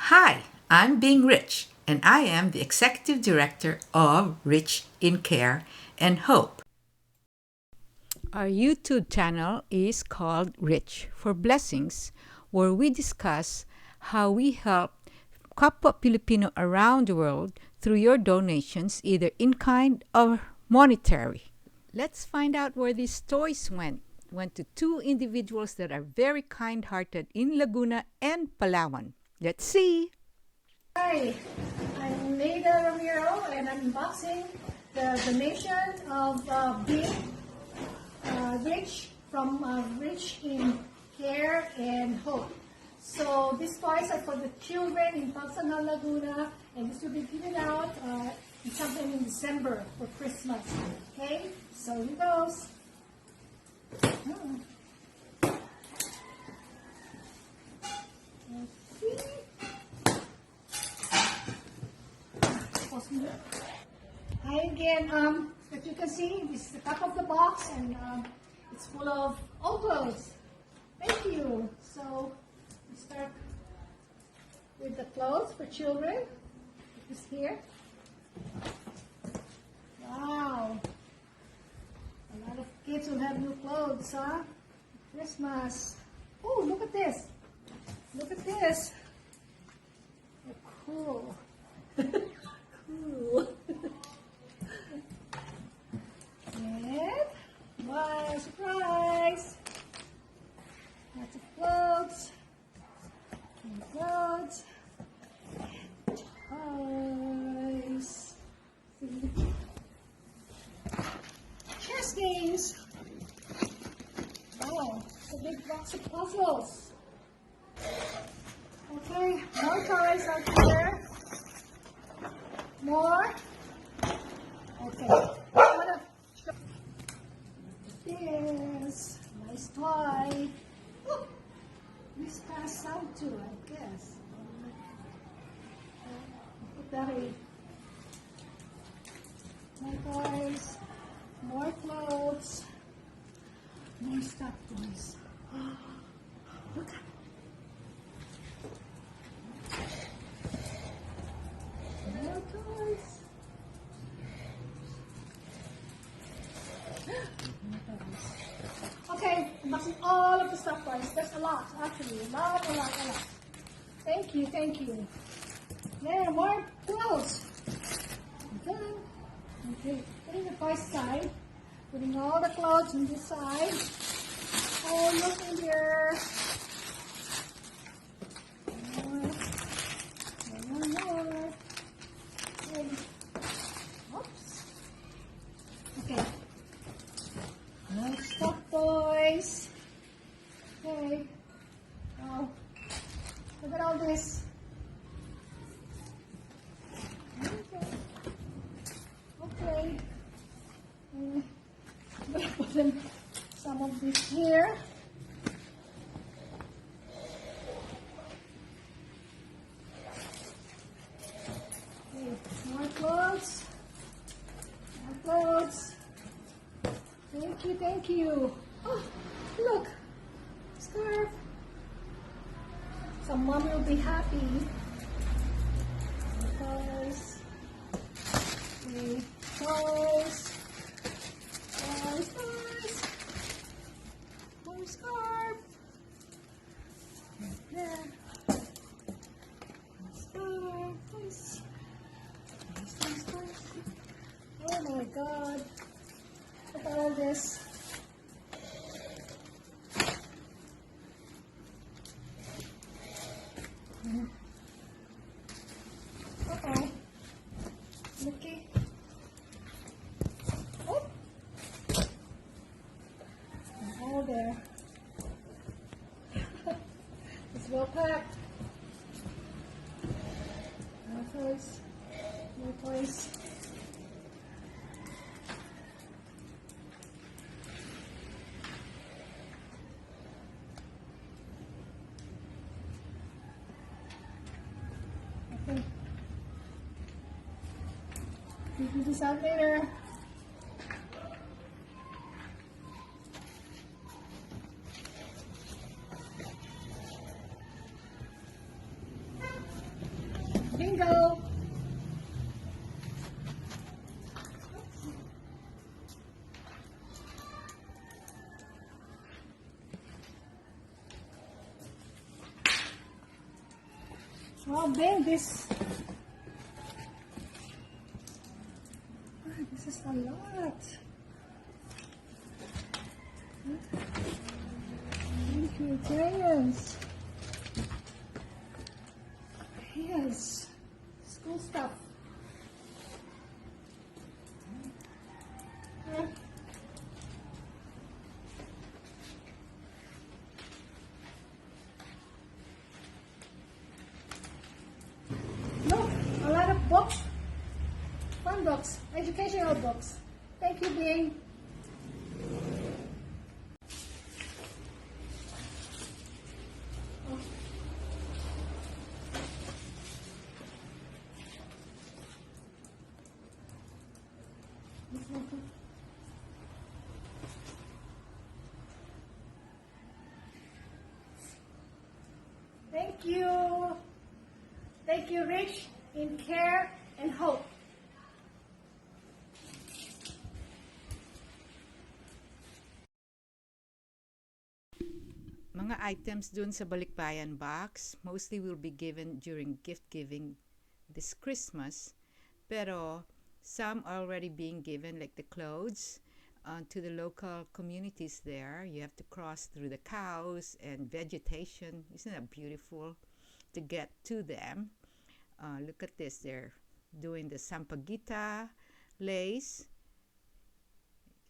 Hi, I'm Being Rich, and I am the Executive Director of Rich in Care and Hope. Our YouTube channel is called Rich for Blessings, where we discuss how we help kapwa Filipino around the world through your donations, either in kind or monetary. Let's find out where these stories went to two individuals that are very kind-hearted in Laguna and Palawan. Let's see. Hi, I'm Nayda Ramiro and I'm unboxing the donation of being rich from Rich in Care and Hope. So these toys are for the children in Pagsangjan Laguna, and this will be given out sometime in December for Christmas. Okay, so here goes. Let's see. Hi again. As you can see, this is the top of the box, and it's full of old clothes. Thank you. So we start with the clothes for children. This here. Wow. A lot of kids will have new clothes, huh? Christmas. Oh, look at this. Look at this. Oh, cool. Cool. And wow, surprise! Lots of clothes. And clothes. Toys. Chess games. Wow, it's a big box of puzzles. Okay, more toys out here. More. Okay. Yes. Nice toy. Oh, this has sound too, I guess. Put that away. More toys. More clothes. More stuff toys. Look at more toys. Okay, unboxing all of the stuff, guys. There's a lot, actually. A lot. Thank you, thank you. There, more clothes. Okay. Okay, putting the toy side. Putting all the clothes on this side. Oh, look in here. More. Okay. Oops. Okay. More stuffed toys. Okay. Oh, look at all this. Okay. Okay. I'm gonna put in some of this here. Okay. More clothes. More clothes. Thank you. Oh, look, scarf. So mom will be happy. Toys. Okay, toys. More scarf. There. Scarf. Nice. Oh my God. Look at all this. Uh-oh. Looky. Oh. All there. It's well packed. More toys. More toys. Okay. Figure this out later. Bingo! Wow, Ben, this is a lot. Thank you, crayons. Yes, school stuff. Look, a lot of books. Fun books, educational books. Thank you, Bing. Thank you. Thank you, Rich, in care and hope. Mga items dun sa Balikbayanbox mostly will be given during gift giving this Christmas. Pero some are already being given, like the clothes, to the local communities there. You have to cross through the cows and vegetation. Isn't that beautiful to get to them? Look at this. They're doing the sampaguita lace.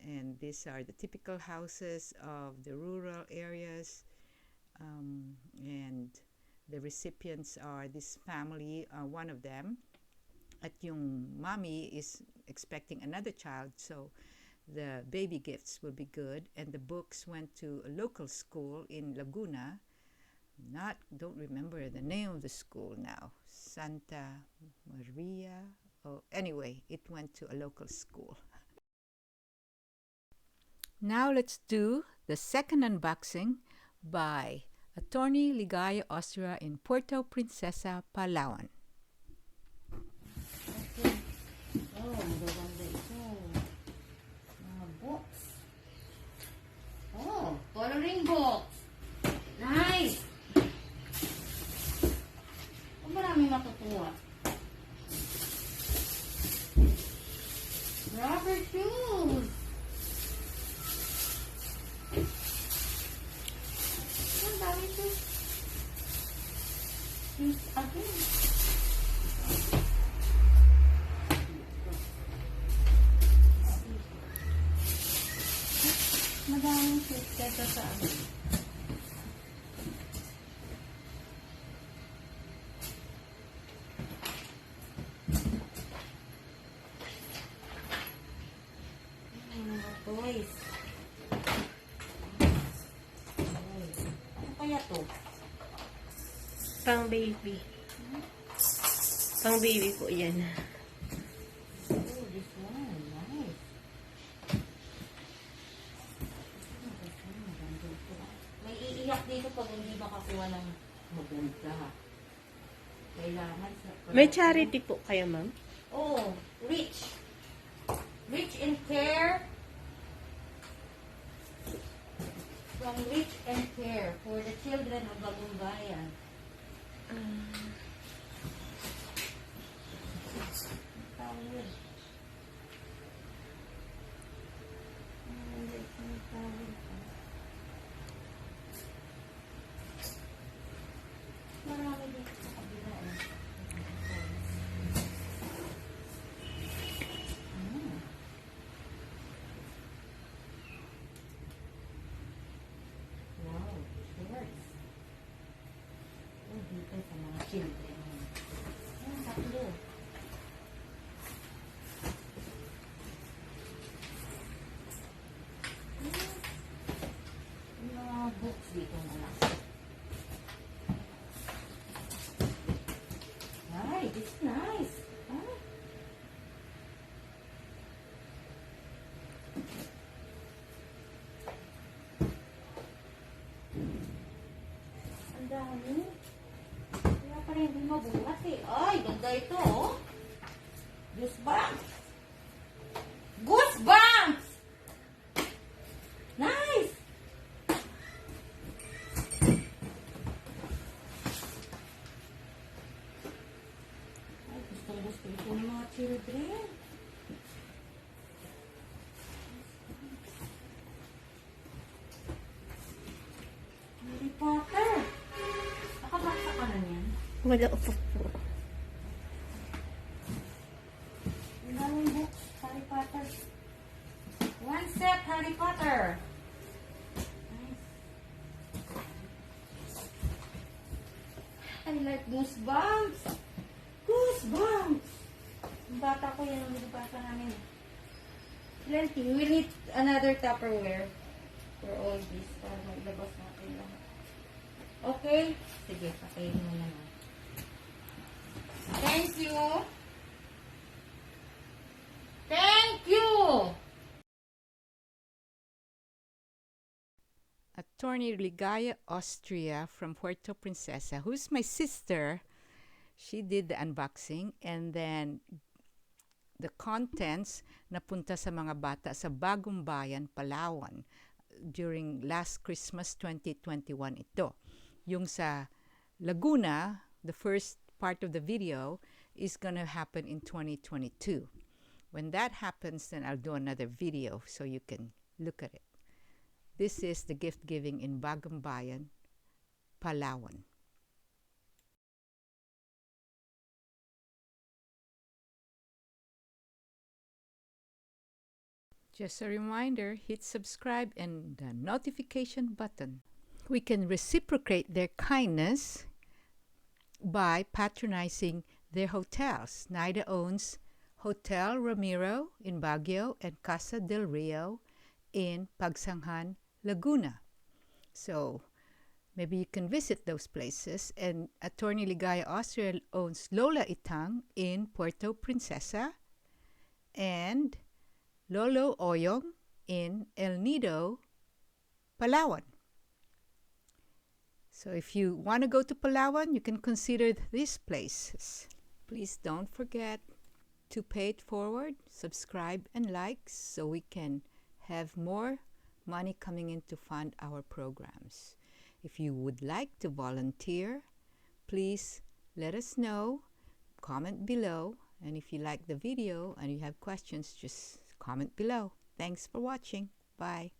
And these are the typical houses of the rural areas. And the recipients are this family, one of them. At yung mommy is expecting another child, so the baby gifts will be good. And the books went to a local school in Laguna. Don't remember the name of the school now. Santa Maria. Oh, anyway, it went to a local school. Now let's do the second unboxing by Atty. Ligaya Austria in Puerto Princesa, Palawan. Okay. Oh, magaganda ito. Mga box. Oh, coloring box. Nice! Oh, maraming matutuwa. Rubber shoes. Ang dami ito. Again. Madaming shoes kesa sa amin. Mga toys. Ano kaya to? Pang baby. Pang baby po yan. Oh, this one. Nice. May iiyak dito pag hindi makakuha ng maganda. Kailangan sa... May charity po kayo, ma'am? Oh, rich. Rich in care. From Rich and Care for the children of Bagumbayan. Tawid. Marami dito sa kabila eh. Wow, shorts. Oh, dito sa mga children. Ayan, tatlo. Yung mga books dito na lang. Ay, this is nice. Huh? Ang dami. Kaya pa rin hindi mabuhat eh. Ay, ganda ganda ito, oh. Goosebumps! Goosebumps! Nice! Ay, gustong-gusto ito ng mga children. Harry Potter! Nakabasa ka na niyan? Wala po po. Daming books, Harry Potter. One set, Harry Potter. Nice. I like Goosebumps. Goosebumps. Yung bata ko yan, ang nabasa namin. Plenty. We will need another Tupperware for all this para mailabas natin lahat. Okay? Sige, patayin mo na. Thank you. Thank you! Attorney Ligaya Austria from Puerto Princesa, who's my sister. She did the unboxing, and then the contents napunta sa mga bata sa Bagumbayan, Palawan during last Christmas 2021 ito. Yung sa Laguna, the first part of the video is gonna happen in 2022. When that happens, then I'll do another video so you can look at it. This is the gift giving in Bagumbayan, Palawan. Just a reminder, hit subscribe and the notification button. We can reciprocate their kindness by patronizing their hotels. Nayda owns Hotel Ramiro in Baguio and Casa Del Rio in Pagsangjan Laguna. So maybe you can visit those places. And Attorney Ligaya Austria owns Lola Itang in Puerto Princesa and Lolo Oyong in Nido Palawan. So if you want to go to Palawan, you can consider these places. Please don't forget to pay it forward, subscribe, and like so we can have more money coming in to fund our programs. If you would like to volunteer, please let us know, comment below, and if you like the video and you have questions, just comment below. Thanks for watching. Bye.